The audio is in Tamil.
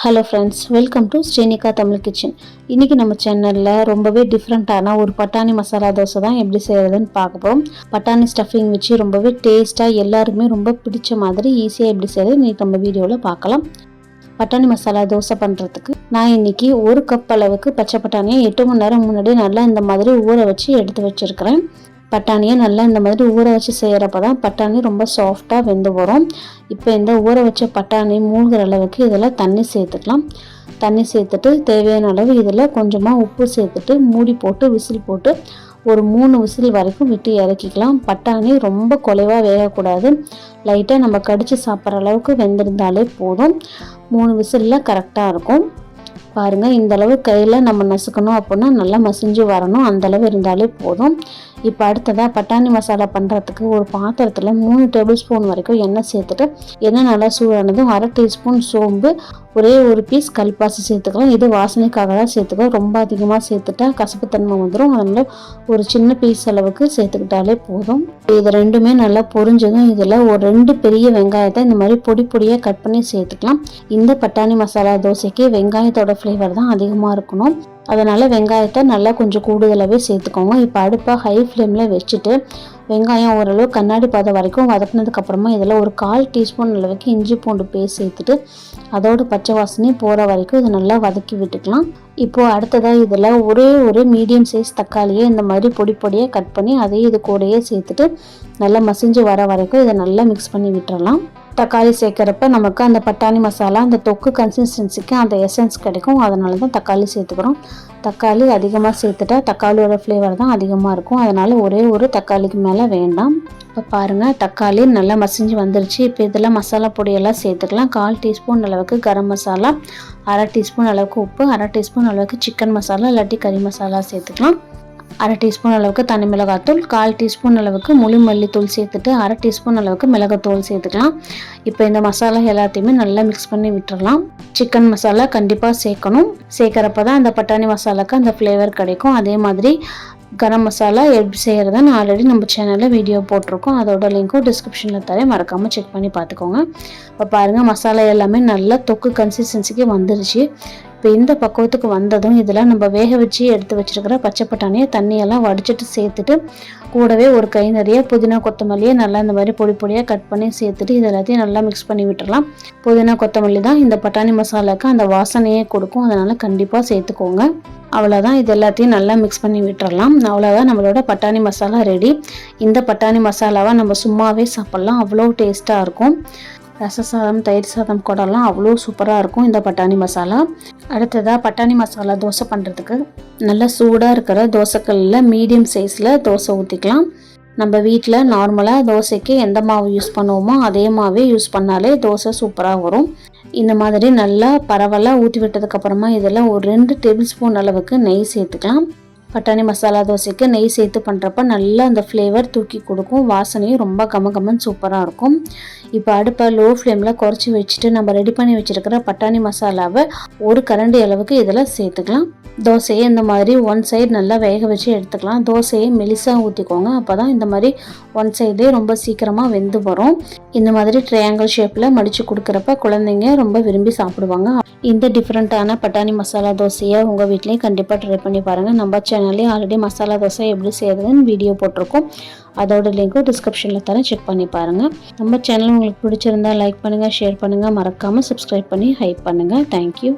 Hello friends, welcome to Srinika Tamil kitchen. இன்றைக்கி நம்ம சேனலில் ரொம்பவே டிஃப்ரெண்ட்டான ஒரு பட்டாணி மசாலா தோசை தான் எப்படி செய்கிறதுன்னு பார்க்க போகிறோம். பட்டாணி ஸ்டஃபிங் வச்சு ரொம்பவே டேஸ்ட்டாக எல்லாருக்குமே ரொம்ப பிடிச்ச மாதிரி ஈஸியாக எப்படி செய்கிறது இன்றைக்கி நம்ம வீடியோவில் பார்க்கலாம். பட்டாணி மசாலா தோசை பண்ணுறதுக்கு நான் இன்றைக்கி 1 கப் அளவுக்கு பச்சை பட்டாணியை 8 மணி நேரம் முன்னாடி நல்லா இந்த மாதிரி ஊற வச்சு எடுத்து வச்சுருக்கிறேன். பட்டாணியை நல்லா இந்த மாதிரி ஊற வச்சு செய்கிறப்ப தான் பட்டாணி ரொம்ப சாஃப்டாக வெந்து வரும். இப்போ இந்த ஊற வச்ச பட்டாணி மூழ்கிற அளவுக்கு இதில் தண்ணி சேர்த்துக்கலாம். தண்ணி சேர்த்துட்டு தேவையான அளவு இதில் கொஞ்சமாக உப்பு சேர்த்துட்டு மூடி போட்டு விசில் போட்டு ஒரு 3 விசில் வரைக்கும் விட்டு இறக்கிக்கலாம். பட்டாணி ரொம்ப குலைவாக வேகக்கூடாது, லைட்டாக நம்ம கடித்து சாப்பிட்ற அளவுக்கு வெந்திருந்தாலே போதும். 3 விசிலில் கரெக்டாக இருக்கும். பாருங்கள், இந்தளவு கையில் நம்ம நசுக்கணும் அப்படின்னா நல்லா மசிஞ்சு வரணும், அந்தளவு இருந்தாலே போதும். இப்போ அடுத்ததாக பட்டாணி மசாலா பண்ணுறதுக்கு ஒரு பாத்திரத்தில் 3 டேபிள் ஸ்பூன் வரைக்கும் எண்ணெய் சேர்த்துட்டு எண்ணெய் நல்லா சூடானதும் 1/2 டீஸ்பூன் சோம்பு, ஒரே ஒரு பீஸ் கல்பாசி சேர்த்துக்கலாம். இது வாசனைக்காக தான் சேர்த்துக்கலாம். ரொம்ப அதிகமாக சேர்த்துட்டா கசப்புத்தன்மை வந்துடும். அதனால் ஒரு சின்ன பீஸ் அளவுக்கு சேர்த்துக்கிட்டாலே போதும். இது ரெண்டுமே நல்லா பொரிஞ்சதும் இதில் ஒரு 2 பெரிய வெங்காயத்தை இந்த மாதிரி பொடி பொடியாக கட் பண்ணி சேர்த்துக்கலாம். இந்த பட்டாணி மசாலா தோசைக்கு வெங்காயத்தோட ஃப்ளேவர் தான் அதிகமாக இருக்கணும். அதனால் வெங்காயத்தை நல்லா கொஞ்சம் கூடுதலாகவே சேர்த்துக்கோங்க. இப்போ அடுப்பை ஹை ஃப்ளேமில் வச்சுட்டு வெங்காயம் ஓரளவு கண்ணாடி பதம் வரைக்கும் வதக்கினதுக்கப்புறமா இதில் ஒரு 1/4 டீஸ்பூன் அளவுக்கு இஞ்சி பூண்டு பேஸ்ட் சேர்த்துட்டு அதோட பச்சை வாசனை போகிற வரைக்கும் இதை நல்லா வதக்கி விட்டுக்கலாம். இப்போது அடுத்ததாக இதில் ஒரு மீடியம் சைஸ் தக்காளியை இந்த மாதிரி பொடி பொடியாக கட் பண்ணி அதையும் இது கூடயே சேர்த்துட்டு நல்லா மசிஞ்சு வர வரைக்கும் இதை நல்லா மிக்ஸ் பண்ணி விட்டுறலாம். தக்காளி சேர்க்குறப்ப நமக்கு அந்த பட்டாணி மசாலா அந்த தொக்கு கன்சிஸ்டன்சிக்கு அந்த எசன்ஸ் கிடைக்கும். அதனால தான் தக்காளி சேர்த்துக்கிறோம். தக்காளி அதிகமாக சேர்த்துட்டா தக்காளியோட ஃப்ளேவர் தான் அதிகமாக இருக்கும். அதனால் ஒரே ஒரு தக்காளிக்கு மேலே வேண்டாம். இப்போ பாருங்கள், தக்காளி நல்லா மசிஞ்சு வந்துருச்சு. இப்போ இதில் மசாலா பொடியெல்லாம் சேர்த்துக்கலாம். 1/4 டீஸ்பூன் அளவுக்கு கரம் மசாலா, 1/2 டீஸ்பூன் அளவுக்கு உப்பு, 1/2 டீஸ்பூன் அளவுக்கு சிக்கன் மசாலா இல்லாட்டி கறி மசாலா சேர்த்துக்கலாம். 1/2 டீஸ்பூன் அளவுக்கு தனி மிளகாத்தூள், 1/4 டீஸ்பூன் அளவுக்கு முழு மல்லித்தூள் சேர்த்துட்டு 1/2 டீஸ்பூன் அளவுக்கு மிளகாத்தூள் சேர்த்துக்கலாம். இப்போ இந்த மசாலா எல்லாத்தையுமே நல்லா மிக்ஸ் பண்ணி விட்டுறலாம். சிக்கன் மசாலா கண்டிப்பாக சேர்க்கணும். சேர்க்குறப்ப தான் அந்த பட்டாணி மசாலாவுக்கு அந்த ஃப்ளேவர் கிடைக்கும். அதே மாதிரி கரம் மசாலா எப்படி செய்கிறத நான் ஆல்ரெடி நம்ம சேனலில் வீடியோ போட்டிருக்கோம். அதோட லிங்க்கும் டிஸ்கிரிப்ஷனில் தரேன், மறக்காமல் செக் பண்ணி பார்த்துக்கோங்க. இப்போ பாருங்கள், மசாலா எல்லாமே நல்லா தொக்கு கன்சிஸ்டன்சிக்கு வந்துருச்சு. இப்போ இந்த பக்குவத்துக்கு வந்ததும் இதில் நம்ம வேக வச்சு எடுத்து வச்சுருக்கிற பச்சை பட்டாணியை தண்ணியெல்லாம் வடிச்சிட்டு சேர்த்துட்டு கூடவே ஒரு கை நிறைய புதினா கொத்தமல்லியை நல்லா இந்த மாதிரி பொடி பொடியாக கட் பண்ணி சேர்த்துட்டு இது எல்லாத்தையும் நல்லா மிக்ஸ் பண்ணி விட்டுறலாம். புதினா கொத்தமல்லி தான் இந்த பட்டாணி மசாலாவுக்கு அந்த வாசனையே கொடுக்கும். அதனால் கண்டிப்பாக சேர்த்துக்கோங்க. அவ்வளோதான், இது எல்லாத்தையும் நல்லா மிக்ஸ் பண்ணி விட்டுறலாம். அவ்வளோதான், நம்மளோட பட்டாணி மசாலா ரெடி. இந்த பட்டாணி மசாலாவை நம்ம சும்மாவே சாப்பிட்லாம், அவ்வளோ டேஸ்ட்டாக இருக்கும். ரச சாதம், தயிர் சாதம் கூடலாம் அவ்வளோ சூப்பராக இருக்கும் இந்த பட்டாணி மசாலா. அடுத்ததாக பட்டாணி மசாலா தோசை பண்ணுறதுக்கு நல்லா சூடாக இருக்கிற தோசைக்கல்லில் மீடியம் சைஸில் தோசை ஊற்றிக்கலாம். நம்ம வீட்டில் நார்மலாக தோசைக்கு எந்த மாவு யூஸ் பண்ணுவோமோ அதே மாவே யூஸ் பண்ணாலே தோசை சூப்பராக வரும். இந்த மாதிரி நல்லா பரவலாக ஊற்றி விட்டதுக்கப்புறமா இதில் ஒரு 2 டேபிள் ஸ்பூன் அளவுக்கு நெய் சேர்த்துக்கலாம். பட்டாணி மசாலா தோசைக்கு நெய் சேர்த்து பண்ணுறப்ப நல்லா அந்த ஃப்ளேவர் தூக்கி கொடுக்கும். வாசனையும் ரொம்ப கமகமன்னு சூப்பராக இருக்கும். இப்போ அடுப்பை லோ ஃப்ளேமில் குறைச்சி வச்சுட்டு நம்ம ரெடி பண்ணி வச்சுருக்கிற பட்டாணி மசாலாவை ஒரு கரண்டி அளவுக்கு இதில் சேர்த்துக்கலாம். தோசையை இந்த மாதிரி 1 சைடு நல்லா வேக வச்சு எடுத்துக்கலாம். தோசையை மெலிசாக ஊற்றிக்கோங்க, அப்போ தான் இந்த மாதிரி 1 சைடே ரொம்ப சீக்கிரமாக வெந்து வரும். இந்த மாதிரி ட்ரையாங்கிள் ஷேப்பில் மடித்து கொடுக்குறப்ப குழந்தைங்க ரொம்ப விரும்பி சாப்பிடுவாங்க. இந்த டிஃப்ரெண்ட்டான பட்டாணி மசாலா தோசையை உங்கள் வீட்லேயும் கண்டிப்பாக ட்ரை பண்ணி பாருங்கள். நம்ம சேனல்லேயும் ஆல்ரெடி மசாலா தோசை எப்படி செய்கிறதுன்னு வீடியோ போட்டிருக்கோம். அதோட லிங்க்கும் டிஸ்கிரிப்ஷனில் தரேன், செக் பண்ணி பாருங்கள். நம்ம சேனல் உங்களுக்கு பிடிச்சிருந்தா லைக் பண்ணுங்கள், ஷேர் பண்ணுங்கள், மறக்காமல் சப்ஸ்கிரைப் பண்ணி ஹைப் பண்ணுங்கள். தேங்க்யூ.